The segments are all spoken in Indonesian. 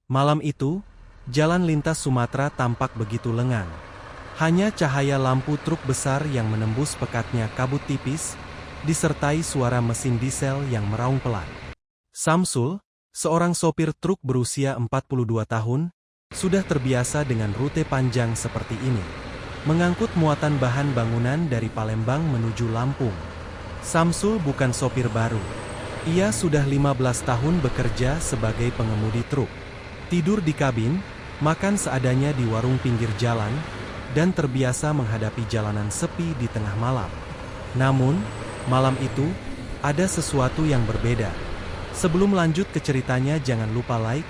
Malam itu, jalan lintas Sumatera tampak begitu lengang. Hanya cahaya lampu truk besar yang menembus pekatnya kabut tipis, disertai suara mesin diesel yang meraung pelan. Samsul, seorang sopir truk berusia 42 tahun, sudah terbiasa dengan rute panjang seperti ini. Mengangkut muatan bahan bangunan dari Palembang menuju Lampung. Samsul bukan sopir baru. Ia sudah 15 tahun bekerja sebagai pengemudi truk. Tidur di kabin, makan seadanya di warung pinggir jalan, dan terbiasa menghadapi jalanan sepi di tengah malam. Namun, malam itu, ada sesuatu yang berbeda. Sebelum lanjut ke ceritanya, jangan lupa like,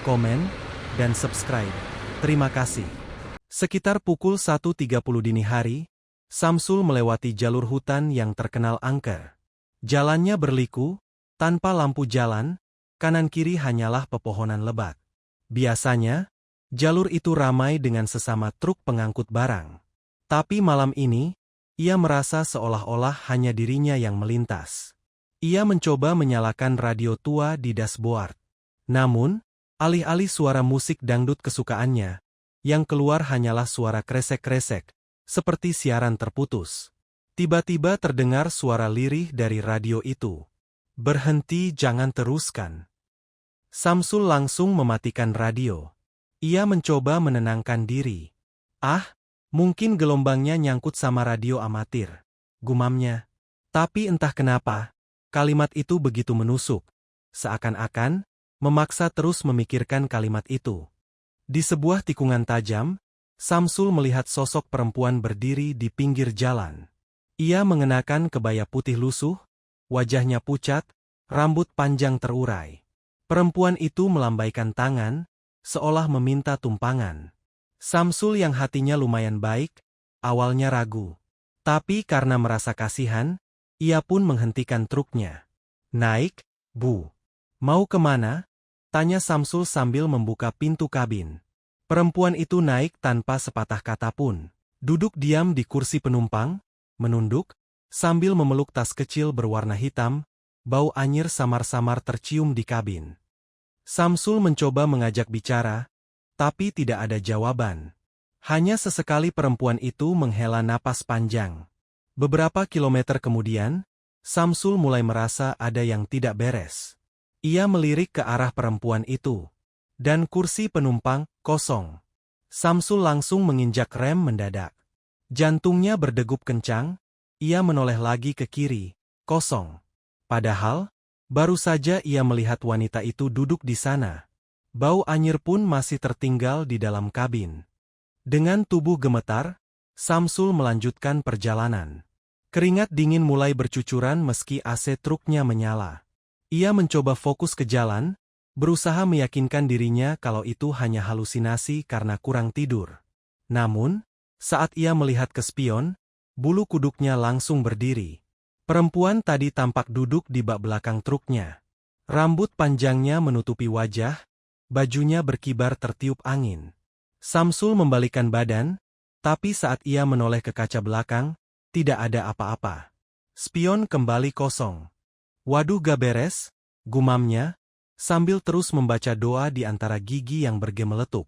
komen, dan subscribe. Terima kasih. Sekitar pukul 1.30 dini hari, Samsul melewati jalur hutan yang terkenal angker. Jalannya berliku, tanpa lampu jalan, kanan-kiri hanyalah pepohonan lebat. Biasanya, jalur itu ramai dengan sesama truk pengangkut barang. Tapi malam ini, ia merasa seolah-olah hanya dirinya yang melintas. Ia mencoba menyalakan radio tua di dashboard. Namun, alih-alih suara musik dangdut kesukaannya, yang keluar hanyalah suara kresek-kresek, seperti siaran terputus. Tiba-tiba terdengar suara lirih dari radio itu. "Berhenti, jangan teruskan." Samsul langsung mematikan radio. Ia mencoba menenangkan diri. "Ah, mungkin gelombangnya nyangkut sama radio amatir," gumamnya. Tapi entah kenapa, kalimat itu begitu menusuk. Seakan-akan, memaksa terus memikirkan kalimat itu. Di sebuah tikungan tajam, Samsul melihat sosok perempuan berdiri di pinggir jalan. Ia mengenakan kebaya putih lusuh, wajahnya pucat, rambut panjang terurai. Perempuan itu melambaikan tangan, seolah meminta tumpangan. Samsul yang hatinya lumayan baik, awalnya ragu. Tapi karena merasa kasihan, ia pun menghentikan truknya. "Naik, Bu." "Mau kemana?" tanya Samsul sambil membuka pintu kabin. Perempuan itu naik tanpa sepatah kata pun. Duduk diam di kursi penumpang, menunduk, sambil memeluk tas kecil berwarna hitam, bau anyir samar-samar tercium di kabin. Samsul mencoba mengajak bicara, tapi tidak ada jawaban. Hanya sesekali perempuan itu menghela napas panjang. Beberapa kilometer kemudian, Samsul mulai merasa ada yang tidak beres. Ia melirik ke arah perempuan itu. Dan kursi penumpang kosong. Samsul langsung menginjak rem mendadak. Jantungnya berdegup kencang, ia menoleh lagi ke kiri, kosong. Padahal, baru saja ia melihat wanita itu duduk di sana. Bau anyir pun masih tertinggal di dalam kabin. Dengan tubuh gemetar, Samsul melanjutkan perjalanan. Keringat dingin mulai bercucuran meski AC truknya menyala. Ia mencoba fokus ke jalan, berusaha meyakinkan dirinya kalau itu hanya halusinasi karena kurang tidur. Namun, saat ia melihat ke spion, bulu kuduknya langsung berdiri. Perempuan tadi tampak duduk di bak belakang truknya. Rambut panjangnya menutupi wajah, bajunya berkibar tertiup angin. Samsul membalikkan badan, tapi saat ia menoleh ke kaca belakang, tidak ada apa-apa. Spion kembali kosong. "Waduh, gak beres," gumamnya, sambil terus membaca doa di antara gigi yang bergemeletup.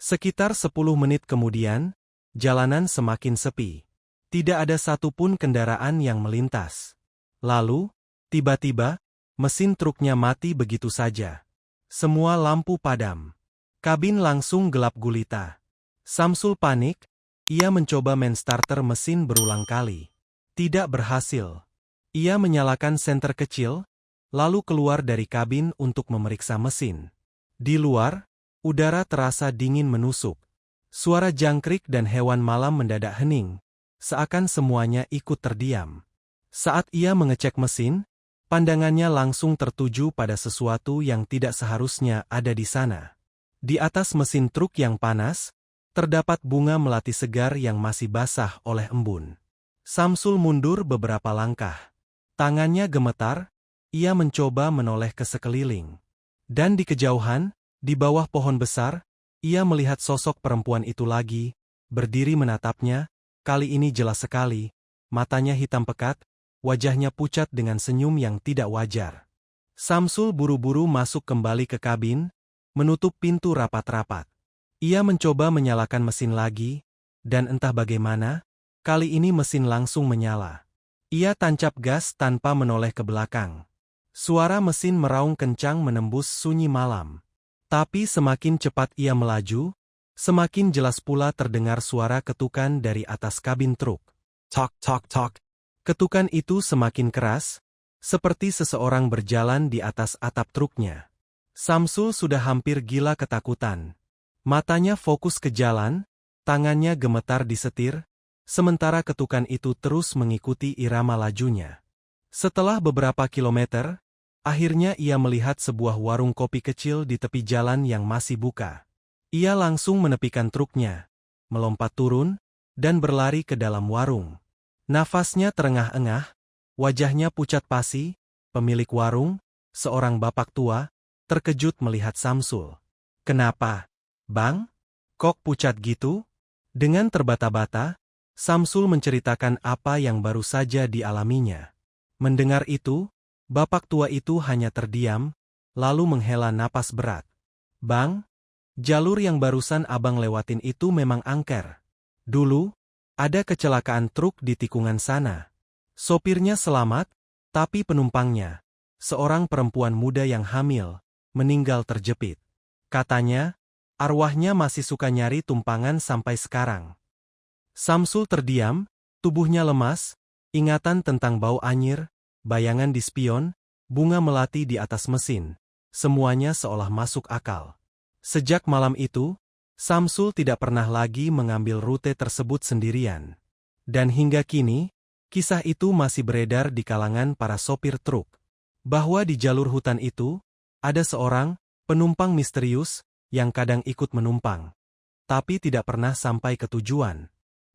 Sekitar 10 menit kemudian, jalanan semakin sepi. Tidak ada satupun kendaraan yang melintas. Lalu, tiba-tiba, mesin truknya mati begitu saja. Semua lampu padam. Kabin langsung gelap gulita. Samsul panik, ia mencoba menstarter mesin berulang kali. Tidak berhasil. Ia menyalakan senter kecil, lalu keluar dari kabin untuk memeriksa mesin. Di luar, udara terasa dingin menusuk. Suara jangkrik dan hewan malam mendadak hening. Seakan semuanya ikut terdiam. Saat ia mengecek mesin, pandangannya langsung tertuju pada sesuatu yang tidak seharusnya ada di sana. Di atas mesin truk yang panas, terdapat bunga melati segar yang masih basah oleh embun. Samsul mundur beberapa langkah. Tangannya gemetar, ia mencoba menoleh ke sekeliling. Dan di kejauhan, di bawah pohon besar, ia melihat sosok perempuan itu lagi, berdiri menatapnya. Kali ini jelas sekali, matanya hitam pekat, wajahnya pucat dengan senyum yang tidak wajar. Samsul buru-buru masuk kembali ke kabin, menutup pintu rapat-rapat. Ia mencoba menyalakan mesin lagi, dan entah bagaimana, kali ini mesin langsung menyala. Ia tancap gas tanpa menoleh ke belakang. Suara mesin meraung kencang menembus sunyi malam. Tapi semakin cepat ia melaju, semakin jelas pula terdengar suara ketukan dari atas kabin truk. Tok tok tok. Ketukan itu semakin keras, seperti seseorang berjalan di atas atap truknya. Samsul sudah hampir gila ketakutan. Matanya fokus ke jalan, tangannya gemetar di setir, sementara ketukan itu terus mengikuti irama lajunya. Setelah beberapa kilometer, akhirnya ia melihat sebuah warung kopi kecil di tepi jalan yang masih buka. Ia langsung menepikan truknya, melompat turun, dan berlari ke dalam warung. Nafasnya terengah-engah, wajahnya pucat pasi. Pemilik warung, seorang bapak tua, terkejut melihat Samsul. "Kenapa, Bang? Kok pucat gitu?" Dengan terbata-bata, Samsul menceritakan apa yang baru saja dialaminya. Mendengar itu, bapak tua itu hanya terdiam, lalu menghela napas berat. "Bang, jalur yang barusan abang lewatin itu memang angker. Dulu, ada kecelakaan truk di tikungan sana. Sopirnya selamat, tapi penumpangnya, seorang perempuan muda yang hamil, meninggal terjepit. Katanya, arwahnya masih suka nyari tumpangan sampai sekarang." Samsul terdiam, tubuhnya lemas, ingatan tentang bau anyir, bayangan di spion, bunga melati di atas mesin, semuanya seolah masuk akal. Sejak malam itu, Samsul tidak pernah lagi mengambil rute tersebut sendirian. Dan hingga kini, kisah itu masih beredar di kalangan para sopir truk. Bahwa di jalur hutan itu, ada seorang penumpang misterius yang kadang ikut menumpang, tapi tidak pernah sampai ke tujuan.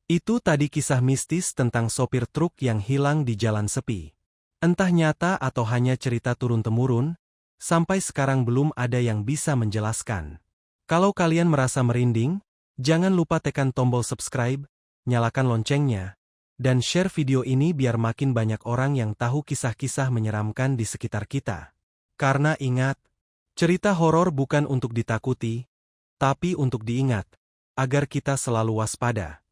Itu tadi kisah mistis tentang sopir truk yang hilang di jalan sepi. Entah nyata atau hanya cerita turun-temurun, sampai sekarang belum ada yang bisa menjelaskan. Kalau kalian merasa merinding, jangan lupa tekan tombol subscribe, nyalakan loncengnya, dan share video ini biar makin banyak orang yang tahu kisah-kisah menyeramkan di sekitar kita. Karena ingat, cerita horor bukan untuk ditakuti, tapi untuk diingat, agar kita selalu waspada.